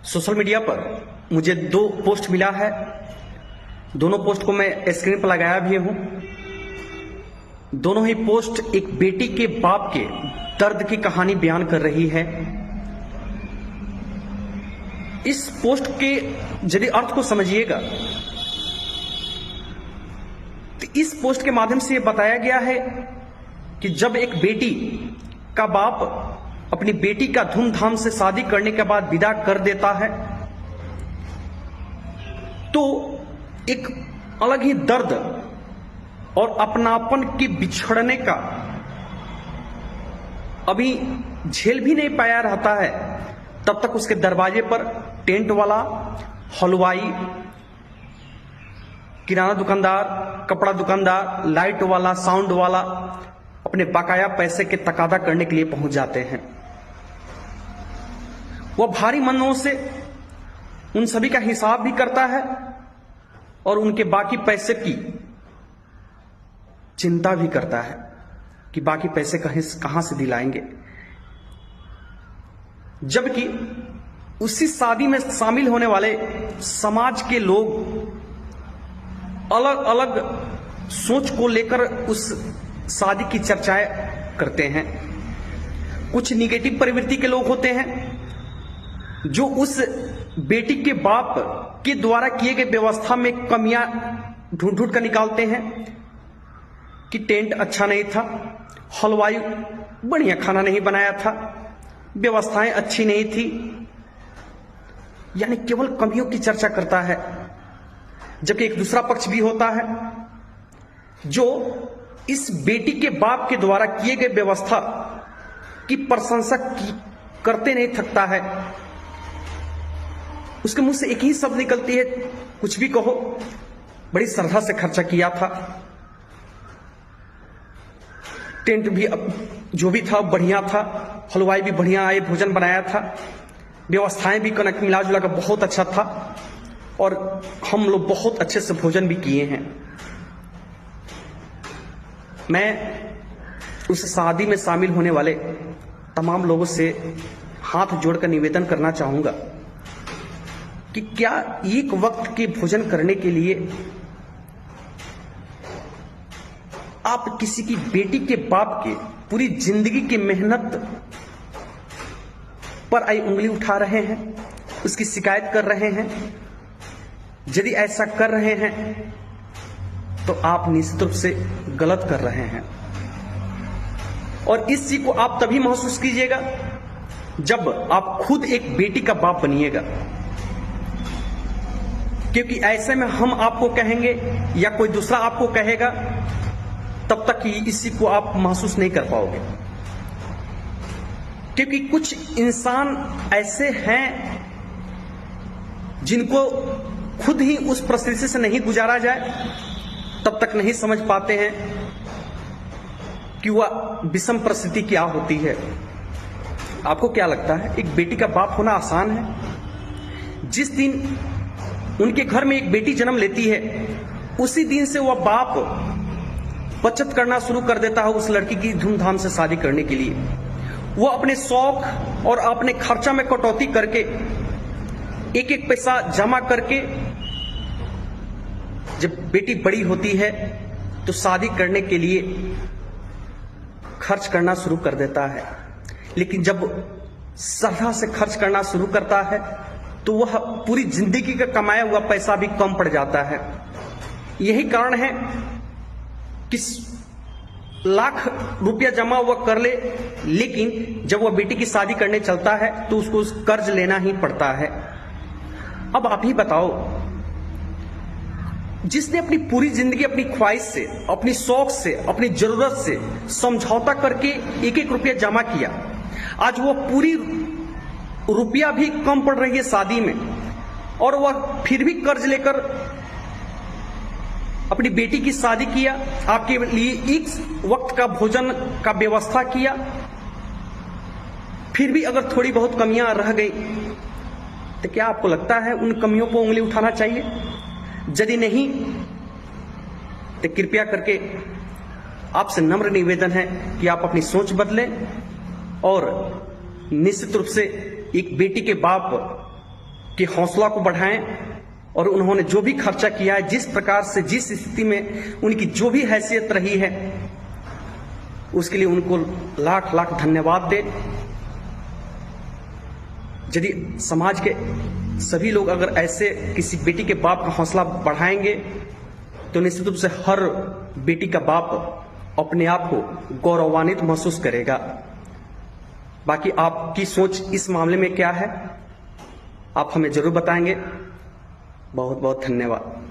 Social media पर मुझे 2 post मिला है। दोनों पोस्ट को मैं स्क्रीन पर लगाया भी हूं। दोनों ही पोस्ट एक बेटी के बाप के दर्द की कहानी बयान कर रही है। इस पोस्ट के यदि अर्थ को समझिएगा तो इस पोस्ट के माध्यम से यह बताया गया है कि जब एक बेटी का बाप अपनी बेटी का धूमधाम से शादी करने के बाद विदा कर देता है तो एक अलग ही दर्द और अपनापन के बिछड़ने का अभी झेल भी नहीं पाया रहता है, तब तक उसके दरवाजे पर टेंट वाला, हलवाई, किराना दुकानदार, कपड़ा दुकानदार, लाइट वाला, साउंड वाला अपने बकाया पैसे के तकादा करने के लिए पहुंच जाते हैं। वह भारी मनों से उन सभी का हिसाब भी करता है और उनके बाकी पैसे की चिंता भी करता है कि बाकी पैसे कहां से दिलाएंगे। जबकि उसी शादी में शामिल होने वाले समाज के लोग अलग अलग सोच को लेकर उस शादी की चर्चाएं करते हैं। कुछ निगेटिव प्रवृत्ति के लोग होते हैं जो उस बेटी के बाप के द्वारा किए गए व्यवस्था में कमियां ढूंढ ढूंढ कर निकालते हैं कि टेंट अच्छा नहीं था, हलवाई बढ़िया खाना नहीं बनाया था, व्यवस्थाएं अच्छी नहीं थी, यानी केवल कमियों की चर्चा करता है। जबकि एक दूसरा पक्ष भी होता है जो इस बेटी के बाप के द्वारा किए गए व्यवस्था की प्रशंसा करते नहीं थकता है। उसके मुंह से एक ही शब्द निकलती है, कुछ भी कहो, बड़ी श्रद्धा से खर्चा किया था, टेंट भी जो भी था बढ़िया था, हलवाई भी बढ़िया आए, भोजन बनाया था, व्यवस्थाएं भी कनक मिला जुला कर बहुत अच्छा था और हम लोग बहुत अच्छे से भोजन भी किए हैं। मैं उस शादी में शामिल होने वाले तमाम लोगों से हाथ जोड़कर निवेदन करना चाहूंगा कि क्या एक वक्त के भोजन करने के लिए आप किसी की बेटी के बाप के पूरी जिंदगी की मेहनत पर आई उंगली उठा रहे हैं, उसकी शिकायत कर रहे हैं? यदि ऐसा कर रहे हैं तो आप निश्चित रूप से गलत कर रहे हैं और इस चीज को आप तभी महसूस कीजिएगा जब आप खुद एक बेटी का बाप बनिएगा, क्योंकि ऐसे में हम आपको कहेंगे या कोई दूसरा आपको कहेगा तब तक इसी को आप महसूस नहीं कर पाओगे। क्योंकि कुछ इंसान ऐसे हैं जिनको खुद ही उस परिस्थिति से नहीं गुजारा जाए तब तक नहीं समझ पाते हैं कि वह विषम परिस्थिति क्या होती है। आपको क्या लगता है एक बेटी का बाप होना आसान है? जिस दिन उनके घर में एक बेटी जन्म लेती है उसी दिन से वह बाप बचत करना शुरू कर देता है उस लड़की की धूमधाम से शादी करने के लिए। वो अपने शौक और अपने खर्चा में कटौती करके एक एक पैसा जमा करके जब बेटी बड़ी होती है तो शादी करने के लिए खर्च करना शुरू कर देता है। लेकिन जब श्रद्धा से खर्च करना शुरू करता है तो वह पूरी जिंदगी का कमाया हुआ पैसा भी कम पड़ जाता है। यही कारण है कि लाख रुपया जमा हुआ कर ले, लेकिन जब वह बेटी की शादी करने चलता है तो उसको कर्ज लेना ही पड़ता है। अब आप ही बताओ, जिसने अपनी पूरी जिंदगी अपनी ख्वाहिश से, अपनी शौक से, अपनी जरूरत से समझौता करके एक एक रुपया जमा किया, आज वो पूरी रुपया भी कम पड़ रही है शादी में और वह फिर भी कर्ज लेकर अपनी बेटी की शादी किया, आपके लिए एक वक्त का भोजन का व्यवस्था किया, फिर भी अगर थोड़ी बहुत कमियां रह गई तो क्या आपको लगता है उन कमियों को उंगली उठाना चाहिए? यदि नहीं तो कृपया करके आपसे नम्र निवेदन है कि आप अपनी सोच बदलें और निश्चित रूप से एक बेटी के बाप कि हौसला को बढ़ाएं और उन्होंने जो भी खर्चा किया है, जिस प्रकार से, जिस स्थिति में उनकी जो भी हैसियत रही है, उसके लिए उनको लाख लाख धन्यवाद दें। यदि समाज के सभी लोग अगर ऐसे किसी बेटी के बाप का हौसला बढ़ाएंगे तो निश्चित रूप से हर बेटी का बाप अपने आप को गौरवान्वित महसूस करेगा। बाकी आपकी सोच इस मामले में क्या है, आप हमें जरूर बताएंगे। बहुत बहुत धन्यवाद।